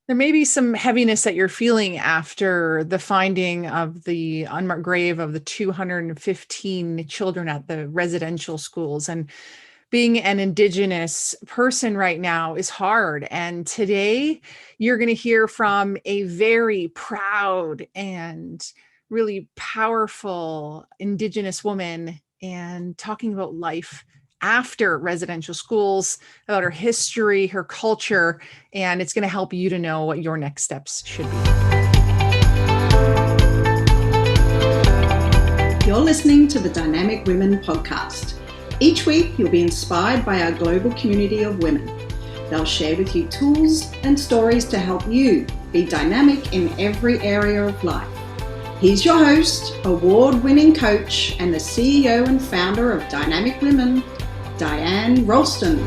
There may be some heaviness that you're feeling after the finding of the unmarked grave of the 215 children at the residential schools. And being an Indigenous person right now is hard. And today you're going to hear from a very proud and really powerful Indigenous woman and talking about life after residential schools, about her history, her culture, and it's going to help you to know what your next steps should be. You're listening to the Dynamic Women podcast. Each week, you'll be inspired by our global community of women. They'll share with you tools and stories to help you be dynamic in every area of life. Here's your host, award-winning coach, and the CEO and founder of Dynamic Women, Diane Ralston.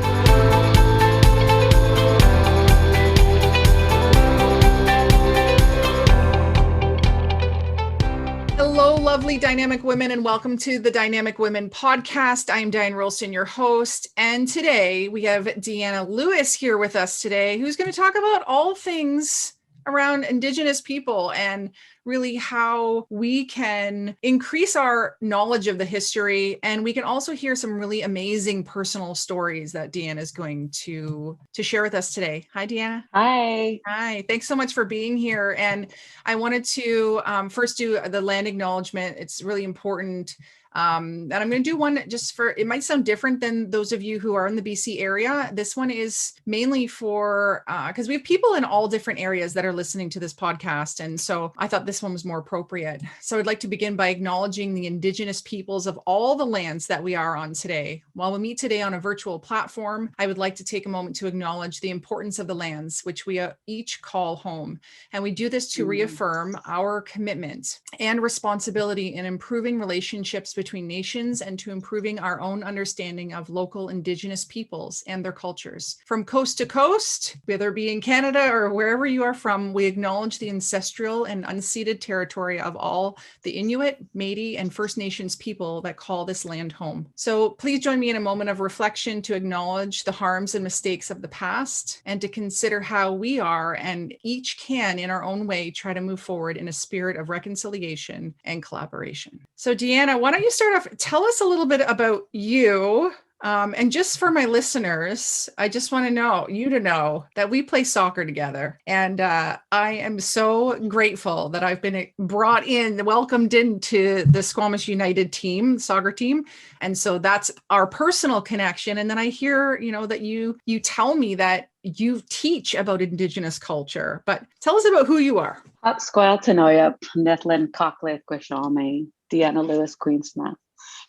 Hello, lovely Dynamic Women, and welcome to the Dynamic Women podcast. I'm Diane Ralston, your host, and today we have Deanna Lewis here with us today, who's going to talk about all things around Indigenous people and really how we can increase our knowledge of the history. And we can also hear some really amazing personal stories that Deanna is going to share with us today. Hi, Deanna. Hi. Hi. Thanks so much for being here. And I wanted to first do the land acknowledgement. It's really important. And I'm going to do one just for, it might sound different than those of you who are in the BC area. This one is mainly for, because we have people in all different areas that are listening to this podcast. And so I thought this one was more appropriate. So I'd like to begin by acknowledging the Indigenous peoples of all the lands that we are on today. While we meet today on a virtual platform, I would like to take a moment to acknowledge the importance of the lands which we each call home. And we do this to reaffirm our commitment and responsibility in improving relationships between nations and to improving our own understanding of local Indigenous peoples and their cultures. From coast to coast, whether it be in Canada or wherever you are from, we acknowledge the ancestral and unceded territory of all the Inuit, Métis, and First Nations people that call this land home. So please join me in a moment of reflection to acknowledge the harms and mistakes of the past and to consider how we are and each can in our own way try to move forward in a spirit of reconciliation and collaboration. So Deanna, why don't you start off, tell us a little bit about you. And just for my listeners, I just want to know that we play soccer together. And I am so grateful that I've been welcomed into the Squamish United team, soccer team. And so that's our personal connection. And then I hear, that you tell me that you teach about Indigenous culture, but tell us about who you are. Squal Tanoyap, Netlin Cocklet, Gwishame, Deanna Lewis, Queensmouth.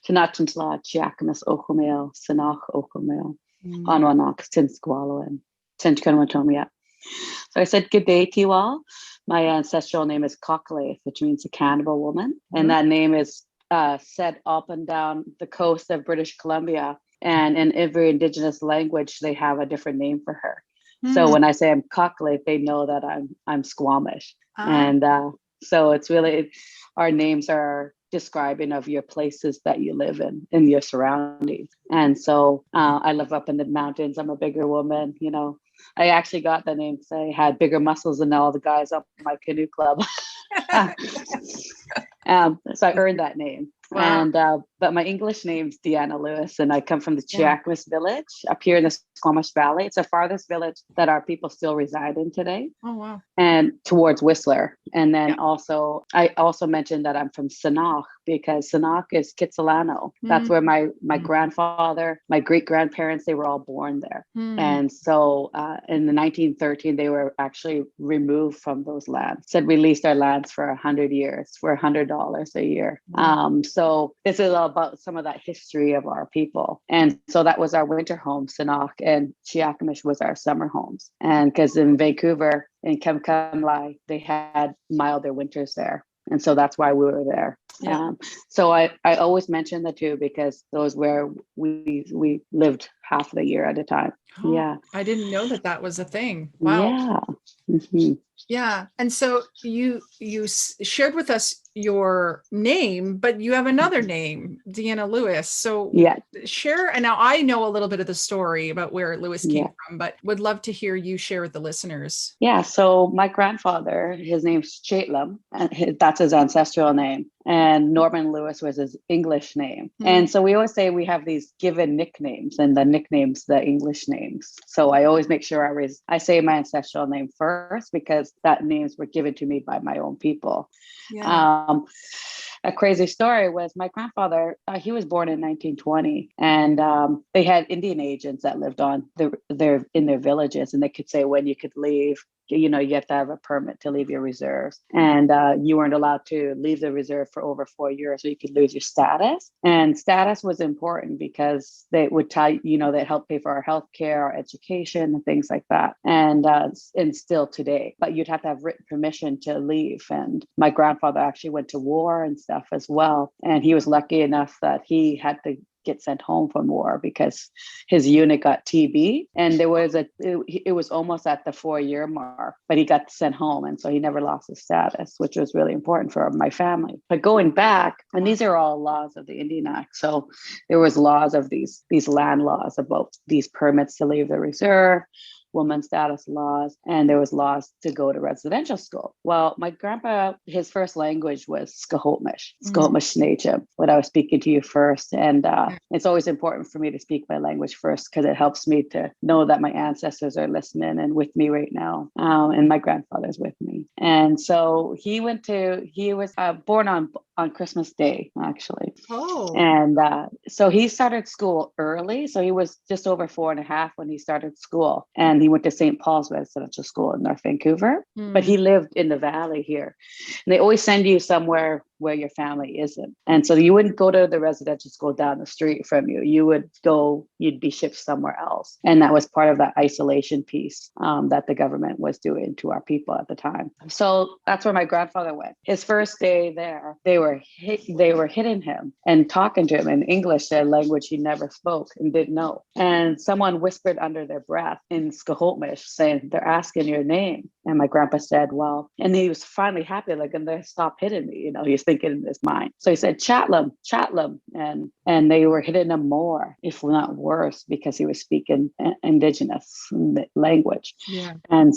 Tanachantla, Giacomus Okomel, Sanach Okomel, Anwanak, Tinsqualo, Tinchkanwatomia. So I said, good day to you all. My ancestral name is Cockle, which means a cannibal woman. And that name is said up and down the coast of British Columbia. And in every Indigenous language, they have a different name for her. So when I say I'm Cockle, they know that I'm Squamish. And so it's really, our names are describing of your places that you live in your surroundings. And so I live up in the mountains. I'm a bigger woman, I actually got the name because I had bigger muscles than all the guys up in my canoe club. So I earned that name. Wow. And but my English name's Deanna Lewis, and I come from the Chiaquamis village up here in the Squamish Valley. It's the farthest village that our people still reside in today. Oh wow! And towards Whistler, and then also I also mentioned that I'm from Sanach because Sanach is Kitsilano. That's where my grandfather, my great grandparents, they were all born there. And so in the 1913, they were actually removed from those lands. Said we leased our lands for 100 years for $100 a year. So this is all about some of that history of our people. And so that was our winter home, Sanach, and Chiaquamish was our summer homes. And because in Vancouver, in Kamkamlai, they had milder winters there. And so that's why we were there. Yeah. So I always mention the two because those where we lived half the year at a time. Oh, Yeah. I didn't know that that was a thing. Wow. Yeah. Mhm. Yeah. And so you shared with us your name, but you have another name, Deanna Lewis. So Yeah. share, and now I know a little bit of the story about where Lewis came Yeah. from, but would love to hear you share with the listeners. Yeah. So my grandfather, his name's Chaitlum, and that's his ancestral name. And Norman Lewis was his English name. And so we always say we have these given nicknames, and the nicknames, the English names. So I always make sure I say my ancestral name first, because that names were given to me by my own people. Yeah. A crazy story was my grandfather, he was born in 1920, and they had Indian agents that lived on in their villages, and they could say when you could leave. You know, you have to have a permit to leave your reserves, and you weren't allowed to leave the reserve for over 4 years, or you could lose your status. And status was important because they would tell you know, they help pay for our health care, our education, and things like that. And still today, but you'd have to have written permission to leave. And my grandfather actually went to war and stuff as well, and he was lucky enough that he had to get sent home from war because his unit got TB, and it was almost at the 4-year mark, but he got sent home, and so he never lost his status, which was really important for my family. But going back, and these are all laws of the Indian Act, so there was laws of these land laws about these permits to leave the reserve, woman status laws, and there was laws to go to residential school. Well, my grandpa, his first language was Squamish, when I was speaking to you first. And it's always important for me to speak my language first, because it helps me to know that my ancestors are listening and with me right now. And my grandfather's with me. And so he was born on Christmas Day, actually. Oh. And so he started school early. So he was just over 4.5 when he started school. And he went to St. Paul's Residential School in North Vancouver. But he lived in the valley here. And they always send you somewhere where your family isn't. And so you wouldn't go to the residential school down the street from you. You'd be shipped somewhere else. And that was part of that isolation piece that the government was doing to our people at the time. So that's where my grandfather went. His first day there, they were hitting him and talking to him in English, a language he never spoke and didn't know. And someone whispered under their breath in Squamish saying, "They're asking your name." And my grandpa said, "Well," and he was finally happy, like, and they stopped hitting me. You know, he's thinking in his mind. So he said, Chatlum. And they were hitting him more, if not worse, because he was speaking Indigenous language. Yeah. And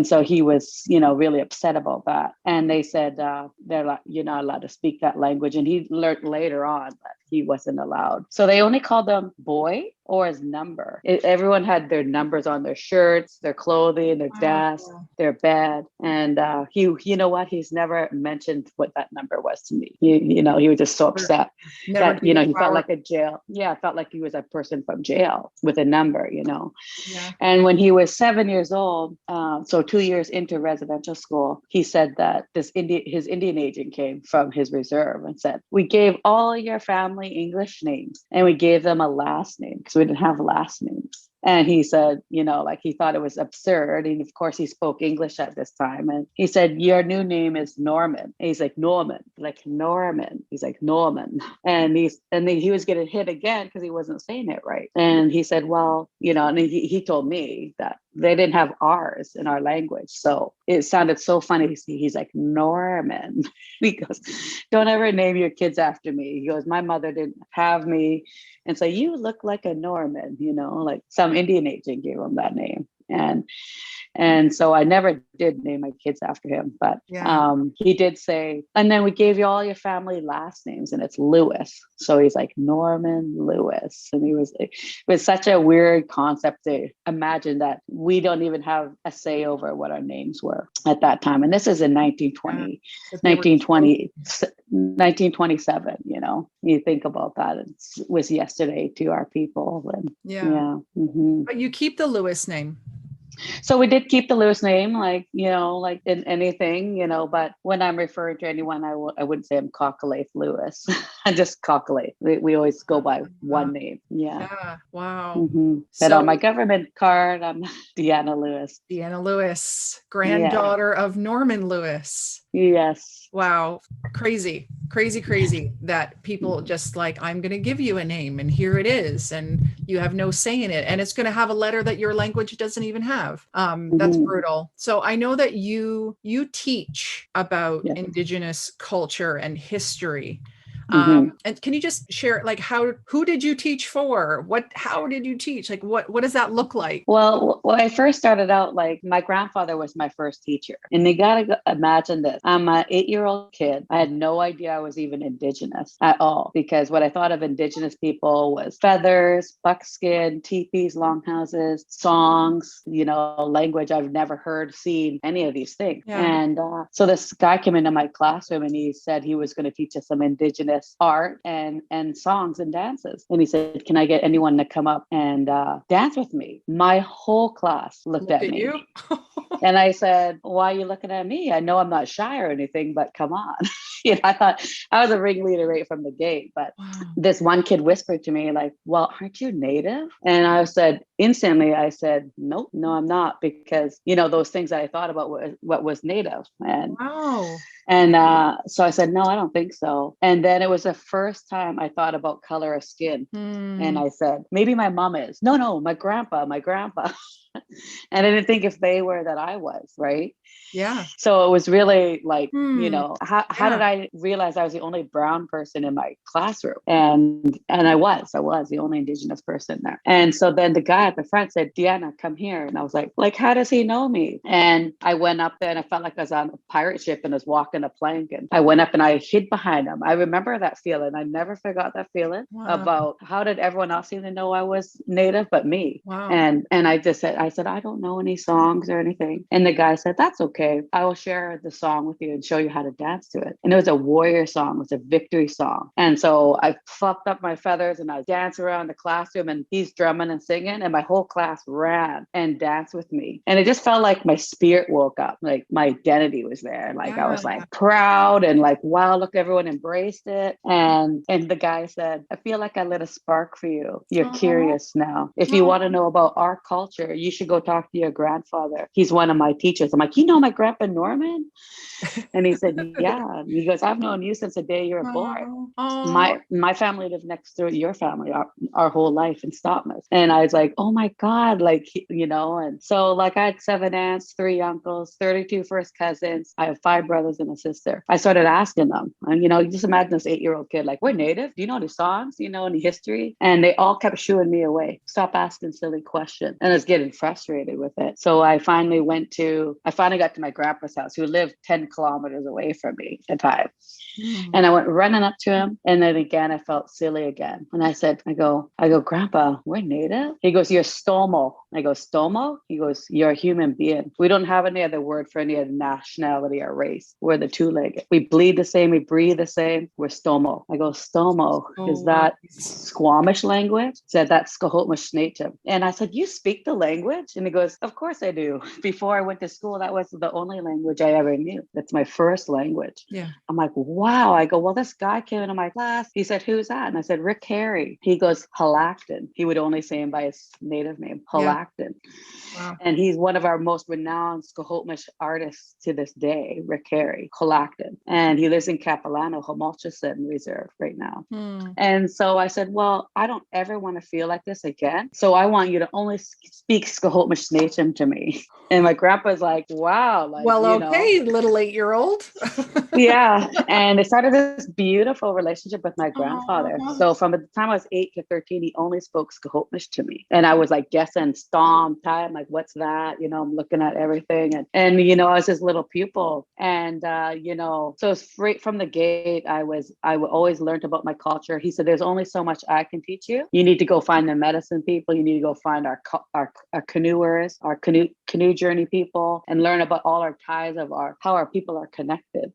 so he was, you know, really upset about that. And they said, they're like, "You're not allowed to speak that language." And he learned later on that he wasn't allowed. So they only called him boy or his number. Everyone had their numbers on their shirts, their clothing, their desk, their bed. And you know what? He's never mentioned what that number was to me. You know, he was just so upset that, you know, he felt like a jail. Yeah, felt like he was a person from jail with a number, you know. Yeah. And when he was 7 years old, so 2 years into residential school, he said that his Indian agent came from his reserve and said, "We gave all your family English names, and we gave them a last name because we didn't have last names." And he said, you know, like, he thought it was absurd. And of course, he spoke English at this time. And he said, "Your new name is Norman." And he's like, "Norman," like Norman. He's like, "Norman." And then he was getting hit again because he wasn't saying it right. And he said, "Well, you know," and he told me that they didn't have R's in our language. So it sounded so funny. He's like, "Norman." He goes, "Don't ever name your kids after me." He goes, "My mother didn't have me. And so you look like a Norman," you know, like some Indian agent gave him that name. And so I never did name my kids after him, but he did say, "And then we gave you all your family last names, and it's Lewis." So he's like, "Norman Lewis." And it was such a weird concept to imagine that we don't even have a say over what our names were at that time. And this is in 1927, you know, you think about that. It was yesterday to our people. And But you keep the Lewis name. So we did keep the Lewis name, like, you know, like in anything, you know, but when I'm referring to anyone, I wouldn't say I'm Cockalaith Lewis. I'm just Cockalaith. We always go by one name. Yeah. Wow. But on my government card, I'm Deanna Lewis. Deanna Lewis, granddaughter of Norman Lewis. Yes. Wow. Crazy. crazy that people just like, I'm going to give you a name and here it is. And you have no say in it. And it's going to have a letter that your language doesn't even have. That's brutal. So I know that you teach about Indigenous culture and history. And can you just share, like, who did you teach for? How did you teach? Like, what does that look like? Well, when I first started out, like my grandfather was my first teacher. And you gotta imagine this. I'm an 8-year-old kid. I had no idea I was even Indigenous at all, because what I thought of Indigenous people was feathers, buckskin, teepees, longhouses, songs, language I've never heard, seen, any of these things. Yeah. And so this guy came into my classroom and he said he was going to teach us some Indigenous art and songs and dances. And he said, can I get anyone to come up and dance with me? My whole class looked at me. You? And I said, why are you looking at me? I know I'm not shy or anything, but come on. I thought I was a ringleader right from the gate. But this one kid whispered to me, like, well, aren't you Native? And I said, instantly, I said, nope, no, I'm not. Because, those things that I thought about what was Native. And so I said, no, I don't think so. And then it was the first time I thought about color of skin. And I said, maybe my mom is. No, my grandpa. And I didn't think if they were that I was, right? Yeah. So it was really like, how did I realize I was the only brown person in my classroom? And I was the only Indigenous person there. And so then the guy at the front said, Deanna, come here. And I was like, how does he know me? And I went up there and I felt like I was on a pirate ship and was walking a plank. And I went up and I hid behind him. I remember that feeling. I never forgot that feeling about how did everyone else seem to know I was Native but me? Wow. And I just said, I don't know any songs or anything. And the guy said, that's okay. I will share the song with you and show you how to dance to it. And it was a warrior song. It was a victory song. And so I fluffed up my feathers and I danced around the classroom and he's drumming and singing and my whole class ran and danced with me. And it just felt like my spirit woke up, like my identity was there. Like I was like proud and like, wow, look, everyone embraced it. And the guy said, I feel like I lit a spark for you. You're curious now. If you want to know about our culture, you should go talk to your grandfather. He's one of my teachers. I'm like, my grandpa Norman? And he said, yeah. And he goes, I've known you since the day you were born. My family lived next to your family our whole life in Stopmas. And I was like, oh my God, like, and so like I had 7 aunts, 3 uncles, 32 first cousins. I have 5 brothers and a sister. I started asking them, and you just imagine this 8-year-old kid, like, we're Native. Do you know any songs? Do you know any history? And they all kept shooing me away. Stop asking silly questions. And I was getting frustrated with it. So I finally got to my grandpa's house, who lived 10 kilometers away from me at the time. And I went running up to him. And then again, I felt silly again. And I said, I go, Grandpa, we're Native? He goes, you're Stomo. I go, Stomo? He goes, you're a human being. We don't have any other word for any other nationality or race. We're the 2-legged. We bleed the same. We breathe the same. We're Stomo. I go, Stomo, is that Squamish language? He said, that's xwumixw. And I said, you speak the language? And he goes, of course I do. Before I went to school, that was the only language I ever knew. That's my first language. Yeah. I'm like, wow. I go, well, this guy came into my class. He said, who's that? And I said, Rick Harry. He goes, Halakton. He would only say him by his native name, Halakton. Wow. And he's one of our most renowned xwumixw artists to this day, Rick Harry, Halakton. And he lives in Capilano, Homolchison Reserve right now. And so I said, well, I don't ever want to feel like this again. So I want you to only speak xwumixw to me. And my grandpa's like, wow. Like, well, okay, little 8-year-old. Yeah. And it started this beautiful relationship with my grandfather. So from the time I was 8 to 13, he only spoke xwumixw to me. And I was like guessing, stomp, time, like, what's that? I'm looking at everything. And I was his little pupil. And, so straight from the gate, I always learned about my culture. He said, there's only so much I can teach you. You need to go find the medicine people. You need to go find our canoers, our canoe journey people, and learn about all our ties of how our people are connected.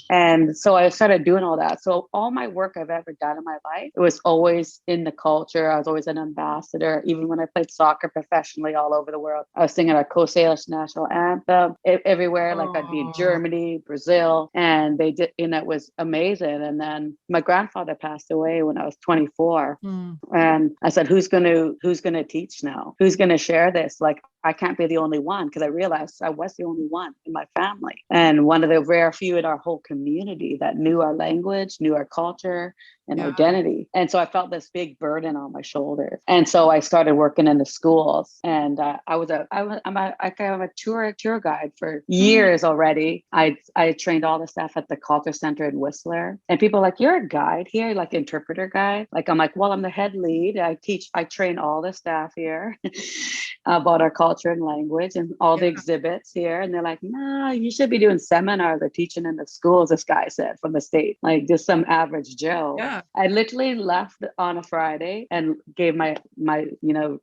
And so I started doing all that. So all my work I've ever done in my life, it was always in the culture. I was always an ambassador. Even when I played soccer professionally all over the world, I was singing our Coast Salish national anthem everywhere. Like I'd be in Germany, Brazil, and they did, and it was amazing. And then my grandfather passed away when I was 24. And I said, who's going to teach now? Who's going to share this? Like, I can't be the only one, because I realized I was the only one in my family. And one of the rare few in our whole community that knew our language, knew our culture and identity. And so I felt this big burden on my shoulders. And so I started working in the schools, and I'm a tour guide for years already. I trained all the staff at the culture center in Whistler, and people are like, you're a guide here, like interpreter guide. Like, I'm like, well, I'm the head lead. I train all the staff here about our culture and language and all the exhibits here. And they're like, no, you should be doing seminars or teaching in the schools. This guy said from the state, like just some average Joe. I literally left on a Friday and gave my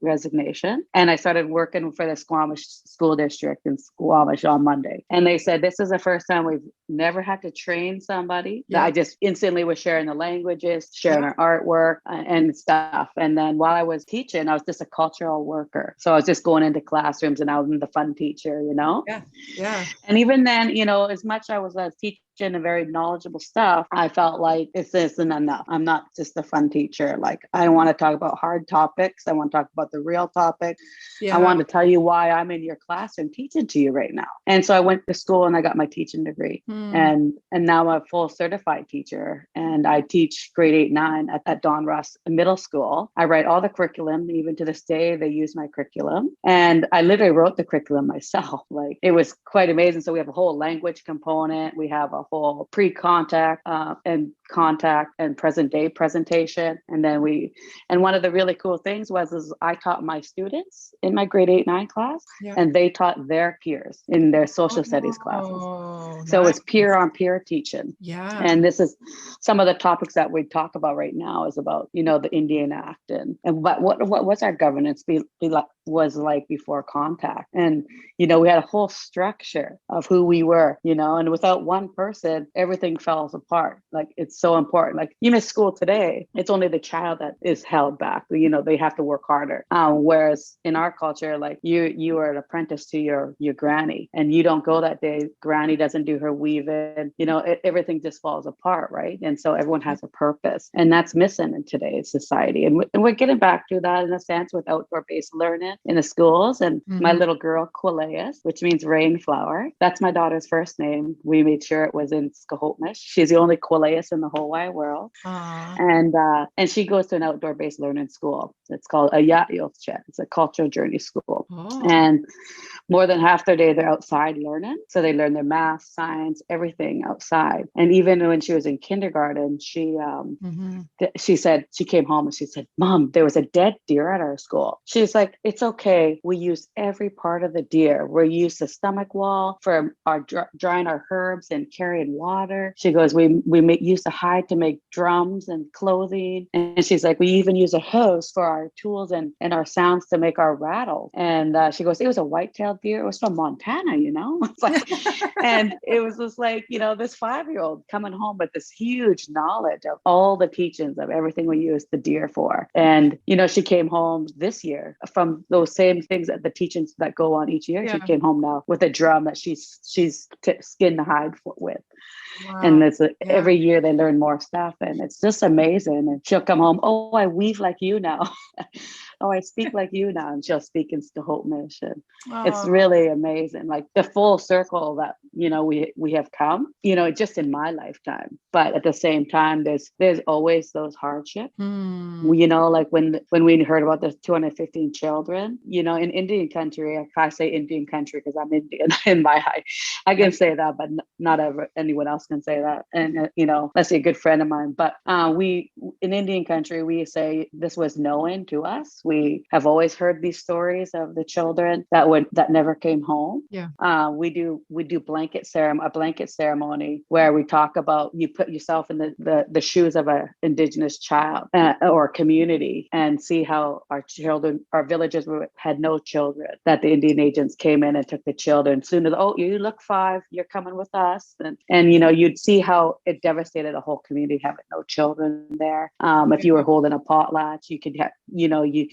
resignation. And I started working for the Squamish school district in Squamish on Monday. And they said, this is the first time we've never had to train somebody. That I just instantly was sharing the languages, sharing our artwork and stuff. And then while I was teaching, I was just a cultural worker. So I was just going into classrooms and I was the fun teacher, And even then, as much I was teaching and very knowledgeable stuff, I felt like this isn't enough. I'm not just a fun teacher. Like, I want to talk about hard topics. I want to talk about the real topic. I want to tell you why I'm in your classroom teaching to you right now. And so I went to school and I got my teaching degree. And now I'm a full certified teacher, and I teach grade 8, 9 at Don Ross Middle School. I write all the curriculum. Even to this day, they use my curriculum. And I literally wrote the curriculum myself. Like, it was quite amazing. So we have a whole language component. We have a whole pre-contact and contact and present day presentation. And then one of the really cool things is I taught my students in my grade 8, 9 class, and they taught their peers in their social studies classes. So it's peer on peer teaching. And this is some of the topics that we talk about right now is about, the Indian Act and what was our governance was like before contact. And, we had a whole structure of who we were, and without one person, everything falls apart. Like, it's so important. Like, you miss school today, it's only the child that is held back. They have to work harder. Whereas in our culture, like you are an apprentice to your granny, and you don't go that day. Granny doesn't do her weaving, everything just falls apart. Right. And so everyone has a purpose, and that's missing in today's society. And we're getting back to that in a sense with outdoor based learning in the schools. And my little girl, Qualeus, which means rainflower, that's my daughter's first name. We made sure it was in Squamish. She's the only Qualeus in the whole wide world. And she goes to an outdoor based learning school. It's called alilh-Deanna. It's a cultural journey school. And more than half their day they're outside learning. So they learn their math, science, everything outside. And even when she was in kindergarten, she said, she came home and she said, Mom, there was a dead deer at our school. She's like, it's okay. We use every part of the deer. We use the stomach wall for our drying our herbs and carrying water. She goes, we use the hide to make drums and clothing. And she's like, we even use a hose for our tools and our sounds to make our rattle. And she goes, it was a white-tailed deer. It was from Montana, It's like, and it was just like, this 5-year-old coming home with this huge knowledge of all the teachings of everything we use the deer for. And, she came home this year from those same things, that the teachings that go on each year. She came home now with a drum that she's skinned the hide with. Wow. And it's every year they learn more stuff, and it's just amazing. And she'll come home, oh, I weave like you now. Oh, I speak like you now. And she'll speak in Squamish. And it's really amazing. Like the full circle that, we have come, just in my lifetime. But at the same time, there's always those hardships. Like when we heard about the 215 children, in Indian country, I say Indian country because I'm Indian in my high. I can say that, but not anyone else can say that. And, let's say a good friend of mine. But in Indian country, we say this was known to us. We have always heard these stories of the children that never came home. We do a blanket ceremony where we talk about, you put yourself in the shoes of an Indigenous child or community, and see how our villages had no children, that the Indian agents came in and took the children. Soon as, oh, you look 5, you're coming with us. And you'd see how it devastated a whole community having no children there. If you were holding a potlatch, you could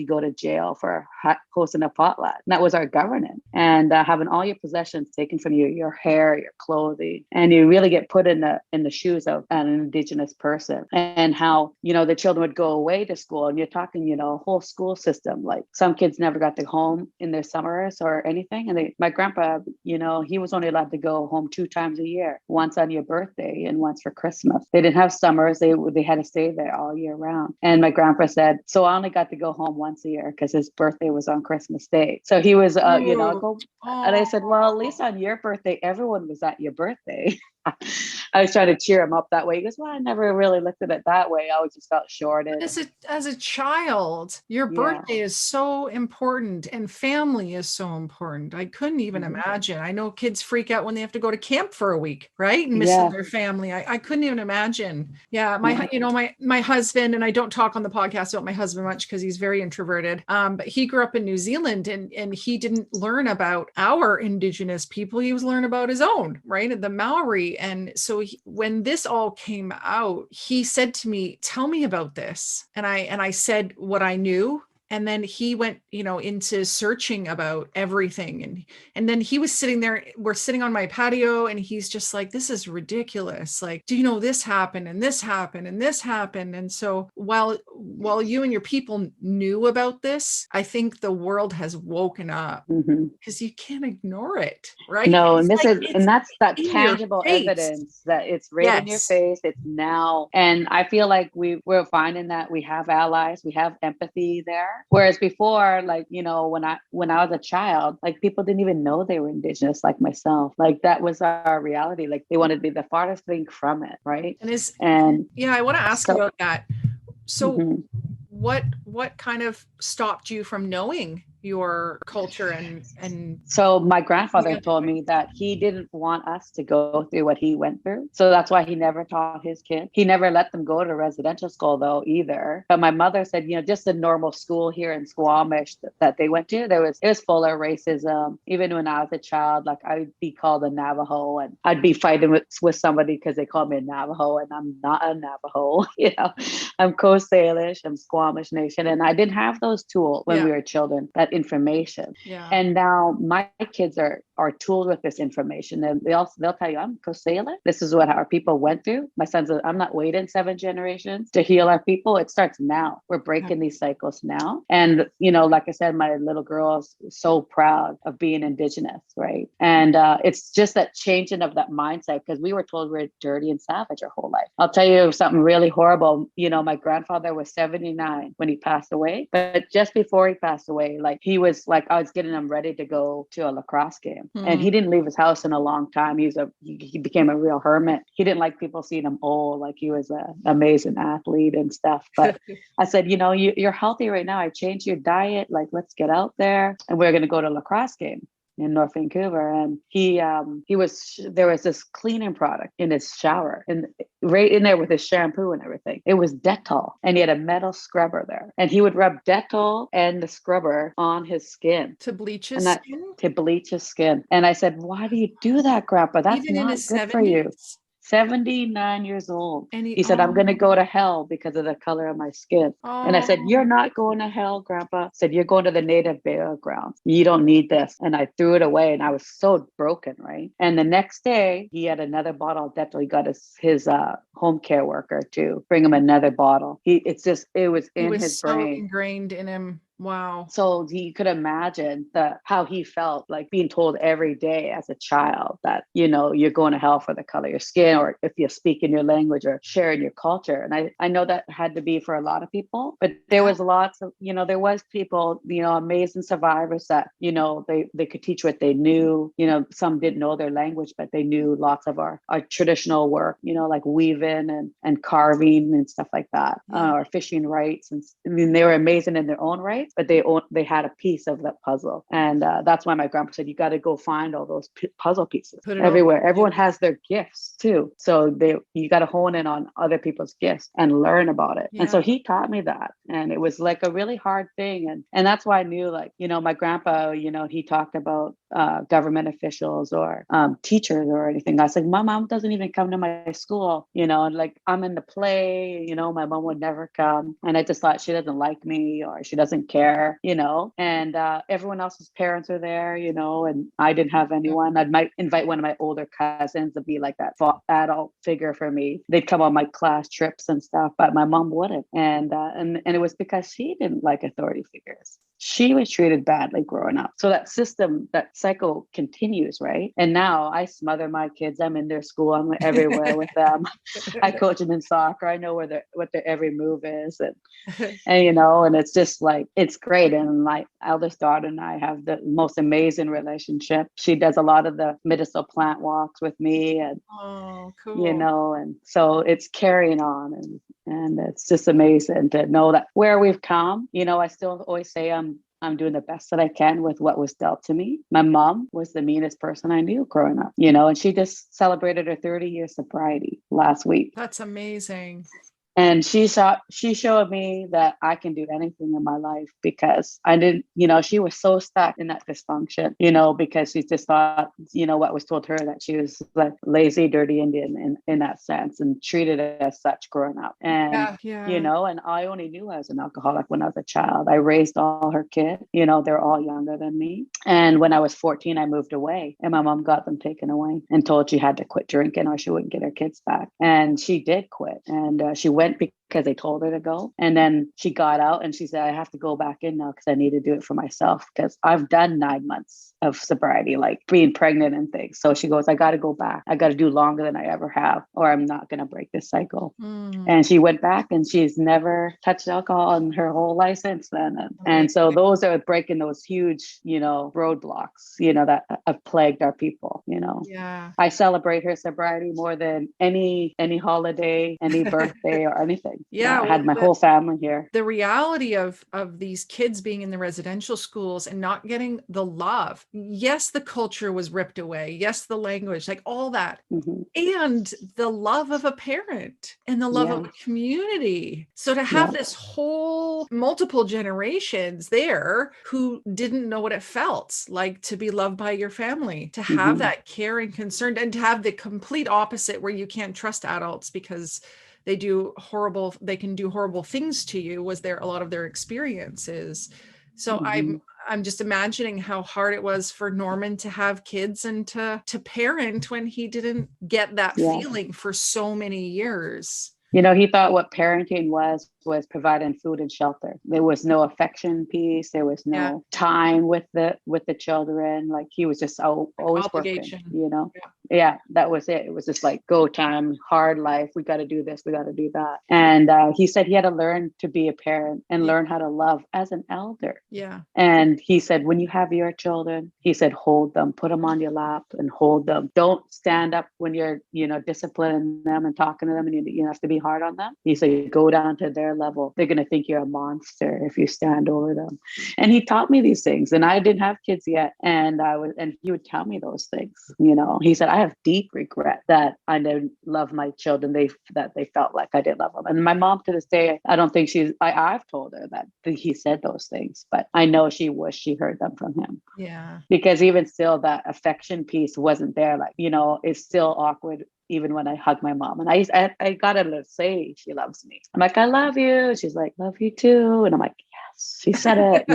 go to jail for hosting a potlatch. And that was our governance. And having all your possessions taken from you, your hair, hair, your clothing, and you really get put in the shoes of an Indigenous person, and how, the children would go away to school, and you're talking, a whole school system. Like some kids never got to go home in their summers or anything. And my grandpa, he was only allowed to go home 2 times a year, once on your birthday and once for Christmas. They didn't have summers. They had to stay there all year round. And my grandpa said, so I only got to go home once a year because his birthday was on Christmas Day. So he was, and I said, well, at least on your birthday, everyone was at your birthday. I was trying to cheer him up that way. He goes, well, I never really looked at it that way. I always just felt shorted. As a child, your birthday is so important, and family is so important. I couldn't even imagine. I know kids freak out when they have to go to camp for a week, right? And miss their family. I couldn't even imagine. Yeah. My husband, and I don't talk on the podcast about my husband much because he's very introverted. But he grew up in New Zealand, and he didn't learn about our Indigenous people. He was learning about his own, right? The Maori. And so when this all came out, he said to me, tell me about this. And I said what I knew. And then he went, into searching about everything. And then he was sitting there, we're sitting on my patio, and he's just like, this is ridiculous. Like, do you know this happened and this happened and this happened? And so while you and your people knew about this, I think the world has woken up because you can't ignore it, right? No, and that's that tangible evidence that it's right in your face. It's now. And I feel like we're finding that we have allies, we have empathy there. Whereas before, like, when I was a child, like people didn't even know they were Indigenous, like myself. Like that was our reality. Like they wanted to be the farthest thing from it, right? I want to ask about that. So what kind of stopped you from knowing your culture and so my grandfather told me that he didn't want us to go through what he went through, so that's why he never taught his kids. He never let them go to residential school though either. But my mother said, just the normal school here in Squamish that they went to, it was full of racism. Even when I was a child, like I'd be called a Navajo, and I'd be fighting with somebody because they called me a Navajo, and I'm not a Navajo. I'm Coast Salish, I'm Squamish Nation, and I didn't have those tools when we were children. That information. And now my kids are tooled with this information, and they'll tell you, I'm Coast Salish. This is what our people went through. My son's I'm not waiting 7 generations to heal our people. It starts now. We're breaking these cycles now. And like I said, my little girl is so proud of being Indigenous, right? And it's just that changing of that mindset, because we were told we're dirty and savage our whole life. I'll tell you something really horrible. My grandfather was 79 when he passed away, but just before he passed away, like he was like, I was getting him ready to go to a lacrosse game, and he didn't leave his house in a long time. He became a real hermit. He didn't like people seeing him old, like he was an amazing athlete and stuff. But I said, you're healthy right now. I changed your diet. Like, let's get out there, and we're going to go to a lacrosse game in North Vancouver. And there was this cleaning product in his shower, and right in there with his shampoo and everything. It was Dettol, and he had a metal scrubber there, and he would rub Dettol and the scrubber on his skin to bleach his skin. To bleach his skin. And I said, why do you do that, Grandpa? That's even not in his good 70s? for you. 79 years old. And he said, I'm going to go to hell because of the color of my skin. And I said, you're not going to hell, Grandpa. I said, you're going to the native burial grounds. You don't need this. And I threw it away, and I was so broken, right? And the next day, he had another bottle of Dettol. He got his home care worker to bring him another bottle. It was in his so brain. Ingrained in him. Wow. So you could imagine how he felt, like being told every day as a child that, you're going to hell for the color of your skin, or if you speak in your language or sharing your culture. And I know that had to be for a lot of people, but there was lots of, there was people, amazing survivors that, they could teach what they knew. Some didn't know their language, but they knew lots of our traditional work, like weaving and carving and stuff like that, or fishing rights. And they were amazing in their own right. But they had a piece of that puzzle. And that's why my grandpa said, you got to go find all those puzzle pieces everywhere. Everyone has their gifts too. So you got to hone in on other people's gifts and learn about it. And so he taught me that. And it was like a really hard thing. And that's why I knew, like, my grandpa, he talked about government officials or teachers or anything. I said, my mom doesn't even come to my school, like I'm in the play, my mom would never come. And I just thought she doesn't like me, or she doesn't care. care, and everyone else's parents are there, and I didn't have anyone. I might invite one of my older cousins to be like that adult figure for me. They'd come on my class trips and stuff, but my mom wouldn't. And it was because she didn't like authority figures. She was treated badly growing up. So that system, that cycle continues, right? And now I smother my kids. I'm in their school. I'm everywhere with them. I coach them in soccer. I know what their every move is. And it's just like, it's great. And my eldest daughter and I have the most amazing relationship. She does a lot of the medicinal plant walks with me. And, oh, cool. And so it's carrying on. And it's just amazing to know that where we've come. I still always say I'm doing the best that I can with what was dealt to me. My mom was the meanest person I knew growing up, and she just celebrated her 30-year sobriety last week. That's amazing. And she showed me that I can do anything in my life because I didn't, she was so stuck in that dysfunction, because she just thought, what was told her, that she was like lazy, dirty Indian in that sense, and treated as such growing up. And, and I only knew I was an alcoholic when I was a child. I raised all her kids, they're all younger than me. And when I was 14, I moved away and my mom got them taken away and told she had to quit drinking or she wouldn't get her kids back. And she did quit. And she went because they told her to go. And then she got out and she said, I have to go back in now because I need to do it for myself because I've done 9 months of sobriety, like being pregnant and things. So she goes, I got to go back. I got to do longer than I ever have, or I'm not going to break this cycle. And she went back and she's never touched alcohol in her whole life since then. And so those are breaking those huge, roadblocks, that have plagued our people, Yeah. I celebrate her sobriety more than any holiday, any birthday or anything. Yeah, I had my whole family here. The reality of these kids being in the residential schools and not getting the love. Yes, the culture was ripped away. Yes, the language, like all that. And the love of a parent and the love of a community. So to have this whole multiple generations there who didn't know what it felt like to be loved by your family, to have that care and concern, and to have the complete opposite where you can't trust adults because they can do horrible things to you, was there a lot of their experiences. So I'm just imagining how hard it was for Norman to have kids and to parent when he didn't get that feeling for so many years. He thought what parenting was providing food and shelter. There was no affection piece. There was no time with the children. Like he was just always obligation. Working, Yeah, that was it. It was just like go time, hard life. We got to do this. We got to do that. And he said he had to learn to be a parent and learn how to love as an elder. Yeah. And he said, when you have your children, he said, hold them, put them on your lap and hold them. Don't stand up when you're, disciplining them and talking to them and you have to be hard on them. He said, you go down to their level. They're going to think you're a monster if you stand over them. And he taught me these things, and I didn't have kids yet. And he would tell me those things. He said, I have deep regret that I didn't love my children. That they felt like I didn't love them. And my mom to this day, I don't think I've told her that he said those things, but I know she wished she heard them from him. Yeah. Because even still that affection piece wasn't there. Like, it's still awkward even when I hug my mom. And I gotta say she loves me. I'm like, I love you. She's like, love you too. And I'm like, yes, she said it,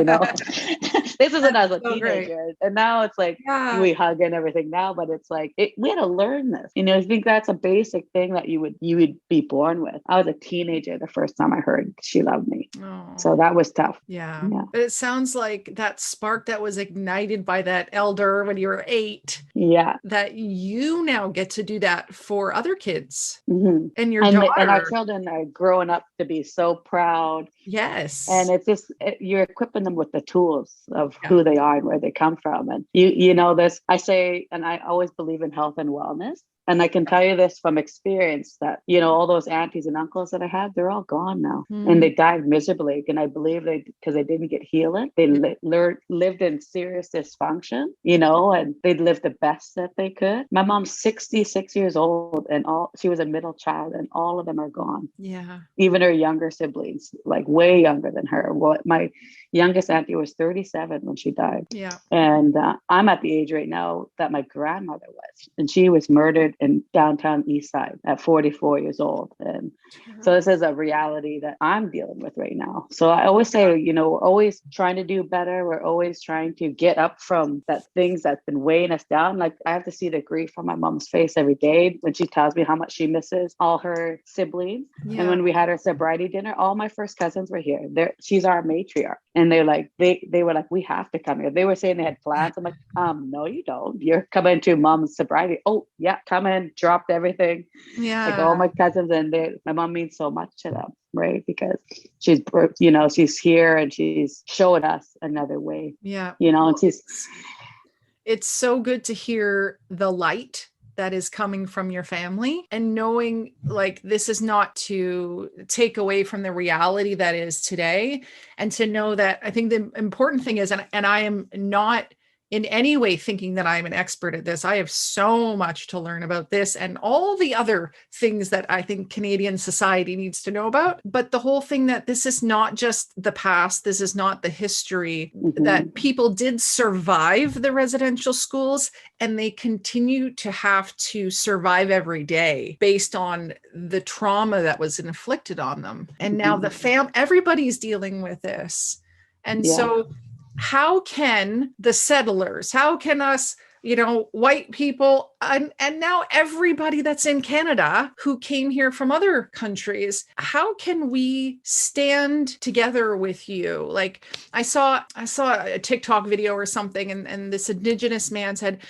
This is when I was a teenager. Great. And now it's like, we hug and everything now, but it's like, we had to learn this. I think that's a basic thing that you would be born with. I was a teenager the first time I heard she loved me. Oh. So that was tough. Yeah. But it sounds like that spark that was ignited by that elder when you were 8. Yeah. That you now get to do that for other kids and your daughter. And our children are growing up to be so proud. Yes. And it's just, you're equipping them with the tools of who they are and where they come from. And this, I say, and I always believe in health and wellness. And I can tell you this from experience that, all those aunties and uncles that I had, they're all gone now. And they died miserably. And I believe because they didn't get healing. They lived in serious dysfunction, and they lived the best that they could. My mom's 66 years old and she was a middle child and all of them are gone. Yeah. Even her younger siblings, like way younger than her. My youngest auntie was 37 when she died. Yeah. And I'm at the age right now that my grandmother was. And she was murdered in downtown East Side at 44 years old. And so this is a reality that I'm dealing with right now. So I always say, you know, we're always trying to do better. We're always trying to get up from that things that's been weighing us down. Like I have to see the grief on my mom's face every day when she tells me how much she misses all her siblings. And when we had our sobriety dinner, all my first cousins were here. She's our matriarch. And they're like, they were like, we have to come here. They were saying they had plans. I'm like, no, you don't. You're coming to mom's sobriety. Oh, yeah, come in, dropped everything. Yeah. Like all my cousins, and my mom means so much to them, right? Because she's, you know, she's here and she's showing us another way. Yeah. You know, and it's so good to hear the light that is coming from your family, and knowing like this is not to take away from the reality that is today, and to know that I think the important thing is, and I am not in any way thinking that I'm an expert at this. I have so much to learn about this and all the other things that I think Canadian society needs to know about. But the whole thing that this is not just the past, this is not the history, that people did survive the residential schools, and they continue to have to survive every day based on the trauma that was inflicted on them. And now everybody's dealing with this. And so how can the settlers, how can us, you know, white people, and now everybody that's in Canada who came here from other countries, how can we stand together with you? Like I saw a TikTok video or something, and this Indigenous man said,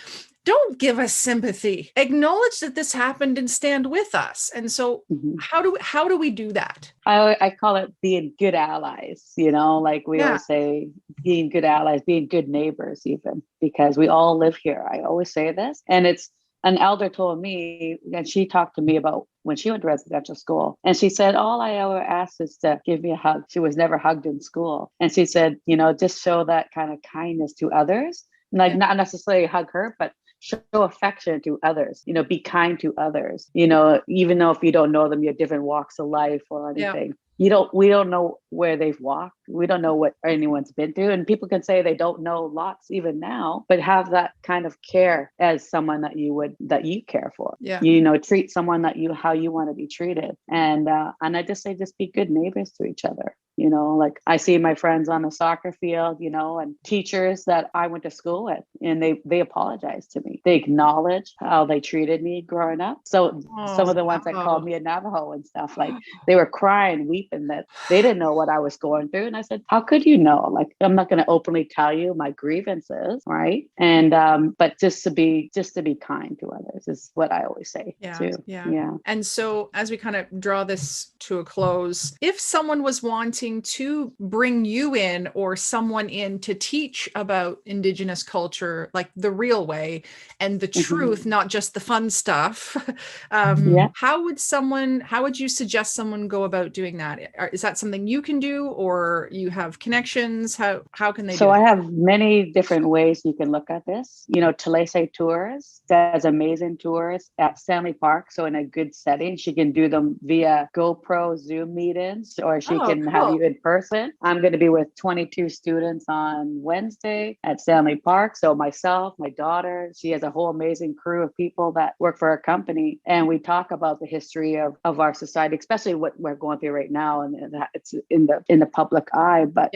don't give us sympathy. Acknowledge that this happened and stand with us. And so how do we do that? I call it being good allies, you know, like we always say, being good allies, being good neighbors even, because we all live here. I always say this. And it's an elder told me, and she talked to me about when she went to residential school. And she said, all I ever asked is to give me a hug. She was never hugged in school. And she said, you know, just show that kind of kindness to others. Like not necessarily hug her, but show affection to others, you know, be kind to others, you know, even though if you don't know them, you have different walks of life or anything. We don't know where they've walked. We don't know what anyone's been through. And people can say they don't know lots even now, but have that kind of care as someone that you care for. Yeah. You know, treat someone how you want to be treated. And I just say, just be good neighbors to each other. You know, like I see my friends on the soccer field, you know, and teachers that I went to school with, and they apologize to me. They acknowledge how they treated me growing up. So some of the ones that called me a Navajo and stuff, like they were crying, weeping that they didn't know what I was going through. And I said, how could you know? Like, I'm not going to openly tell you my grievances, right? And but just to be kind to others is what I always say too. Yeah. And so as we kind of draw this to a close, if someone was wanting to bring you in or someone in to teach about Indigenous culture, like the real way and the truth, not just the fun stuff, how would you suggest someone go about doing that? Is that something you can do, or you have connections? How can they do it? So I have many different ways you can look at this. You know, Talaysay Tours does amazing tours at Stanley Park. So in a good setting, she can do them via GoPro Zoom meetings, or she can have you in person. I'm going to be with 22 students on Wednesday at Stanley Park. So myself, my daughter, she has a whole amazing crew of people that work for our company. And we talk about the history of our society, especially what we're going through right now. And it's in the public eye, but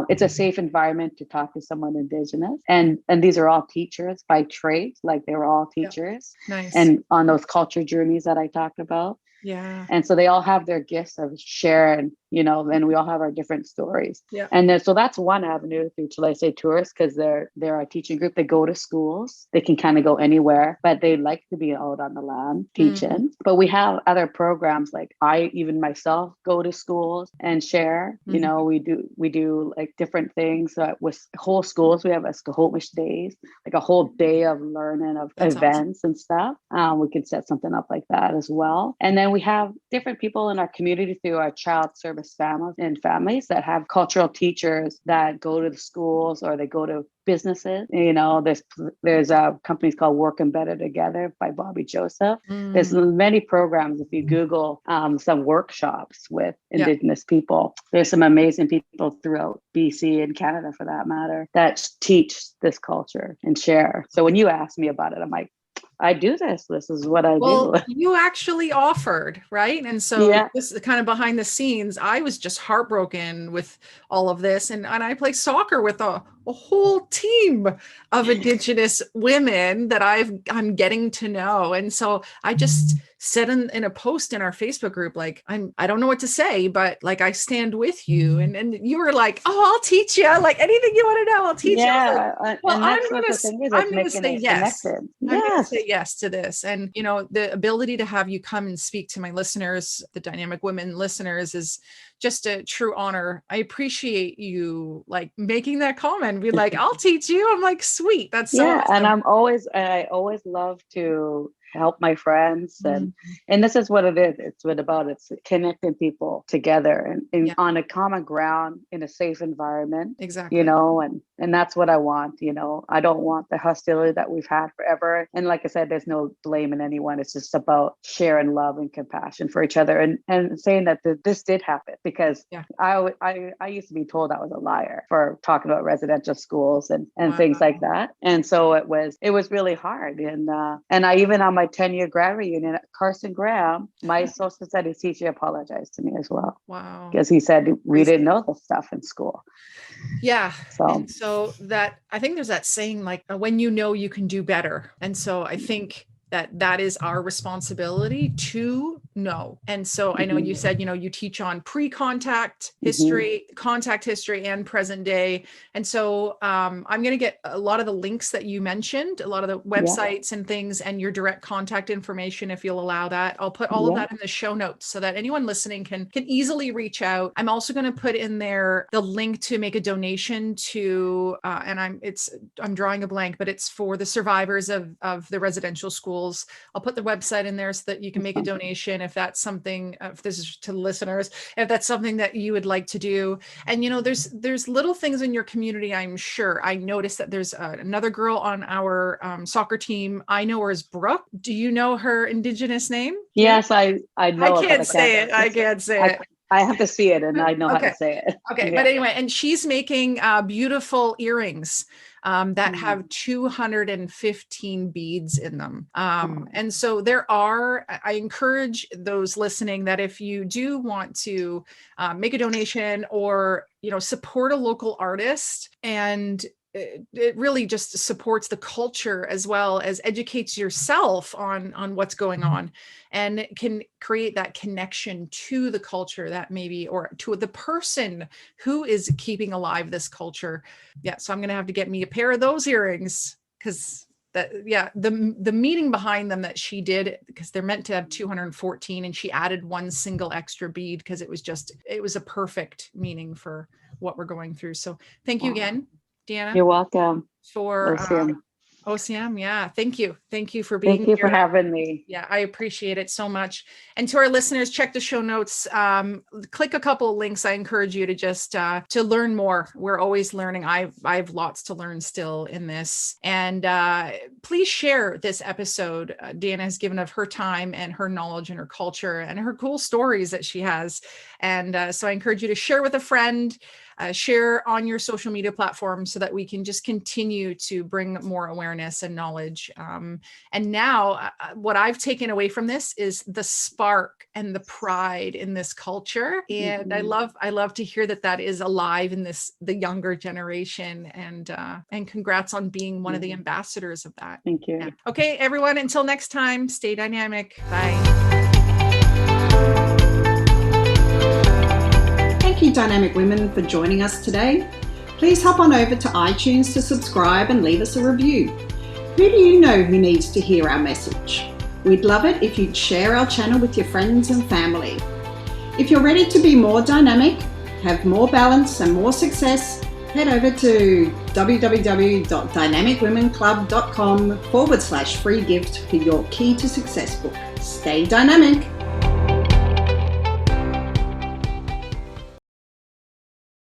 it's a safe environment to talk to someone Indigenous. And these are all teachers by trade, like they were all teachers. Nice. And on those culture journeys that I talked about. Yeah. And so they all have their gifts of sharing, you know, and we all have our different stories. Yeah. And then, so that's one avenue through Talaysay Tours, because they're a teaching group. They go to schools. They can kind of go anywhere, but they like to be out on the land teaching. But we have other programs, like I even myself go to schools and share. You know, we do like different things with whole schools. We have a Squamish days, like a whole day of learning of events and stuff. We could set something up like that as well. And then we have different people in our community through our child service families that have cultural teachers that go to the schools, or they go to businesses. You know, there's companies called Working Better Together by Bobby Joseph. There's many programs. If you Google some workshops with Indigenous people, there's some amazing people throughout BC and Canada, for that matter, that teach this culture and share. So when you ask me about it, I'm like, I do this. This is what I Well, do. you actually offered, right? And so Yeah. this is kind of behind the scenes. I was just heartbroken with all of this. And I play soccer with a whole team of Indigenous women that I'm getting to know. And so I just said in a post in our Facebook group, like, I don't know what to say, but like, I stand with you. And you were like, oh, I'll teach you. Like, anything you want to know, I'll teach you. Yeah. Well, And that's what the thing is. I'm It's going to making say it yes. connected. I'm going to Yes. say yes to this. And, you know, the ability to have you come and speak to my listeners, the Dynamic Women listeners, is just a true honor. I appreciate you like making that comment, be like, I'll teach you. I'm like, sweet. That's so awesome. And I always love to help my friends, and this is what it is. It's what about it's connecting people together and on a common ground in a safe environment. Exactly. You know, and that's what I want. You know, I don't want the hostility that we've had forever. And like I said, there's no blaming anyone. It's just about sharing love and compassion for each other, and saying that this did happen, because I used to be told I was a liar for talking about residential schools and things like that. And so it was really hard. And I even on my 10-year grad reunion, Carson Graham, my social studies teacher, apologized to me as well. Wow. Because he said we didn't know this stuff in school. Yeah. So that, I think there's that saying, like, when you know, you can do better. And so I think that is our responsibility to know. And so I know you said, you know, you teach on pre-contact history, contact history, and present day. And so I'm going to get a lot of the links that you mentioned, a lot of the websites and things, and your direct contact information, if you'll allow that. I'll put all of that in the show notes so that anyone listening can easily reach out. I'm also going to put in there the link to make a donation to, and I'm drawing a blank, but it's for the survivors of the residential schools. I'll put the website in there so that you can make a donation if that's something, if this is to listeners, if that's something that you would like to do. And, you know, there's little things in your community. I'm sure I noticed that there's another girl on our soccer team. I know her as Brooke. Do you know her Indigenous name? Yes, I know. I can't say it. I can't say it. I have to see it, and I know how to say it. Okay. But anyway, and she's making beautiful earrings that have 215 beads in them. And so I encourage those listening that if you do want to make a donation or, you know, support a local artist, and it really just supports the culture as well as educates yourself on what's going on, and it can create that connection to the culture that maybe, or to the person who is keeping alive this culture. Yeah. So I'm going to have to get me a pair of those earrings, because the meaning behind them that she did, because they're meant to have 214, and she added one single extra bead because it was a perfect meaning for what we're going through. So thank you again, Deanna. You're welcome. For Usiyam. Yeah. Thank you. Thank you for being here. Thank you for having me. Yeah, I appreciate it so much. And to our listeners, check the show notes. Click a couple of links. I encourage you to just to learn more. We're always learning. I have lots to learn still in this. And please share this episode. Deanna has given of her time and her knowledge and her culture and her cool stories that she has. And so I encourage you to share with a friend. Share on your social media platforms so that we can just continue to bring more awareness and knowledge. And now what I've taken away from this is the spark and the pride in this culture. And I love to hear that is alive in the younger generation. And congrats on being one of the ambassadors of that. Thank you. Yeah. Okay, everyone, until next time, stay dynamic. Bye. Thank you, Dynamic Women, for joining us today. Please hop on over to iTunes to subscribe and leave us a review. Who do you know who needs to hear our message? We'd love it if you'd share our channel with your friends and family. If you're ready to be more dynamic, have more balance and more success, head over to www.dynamicwomenclub.com/free gift for your Key to Success book. Stay dynamic.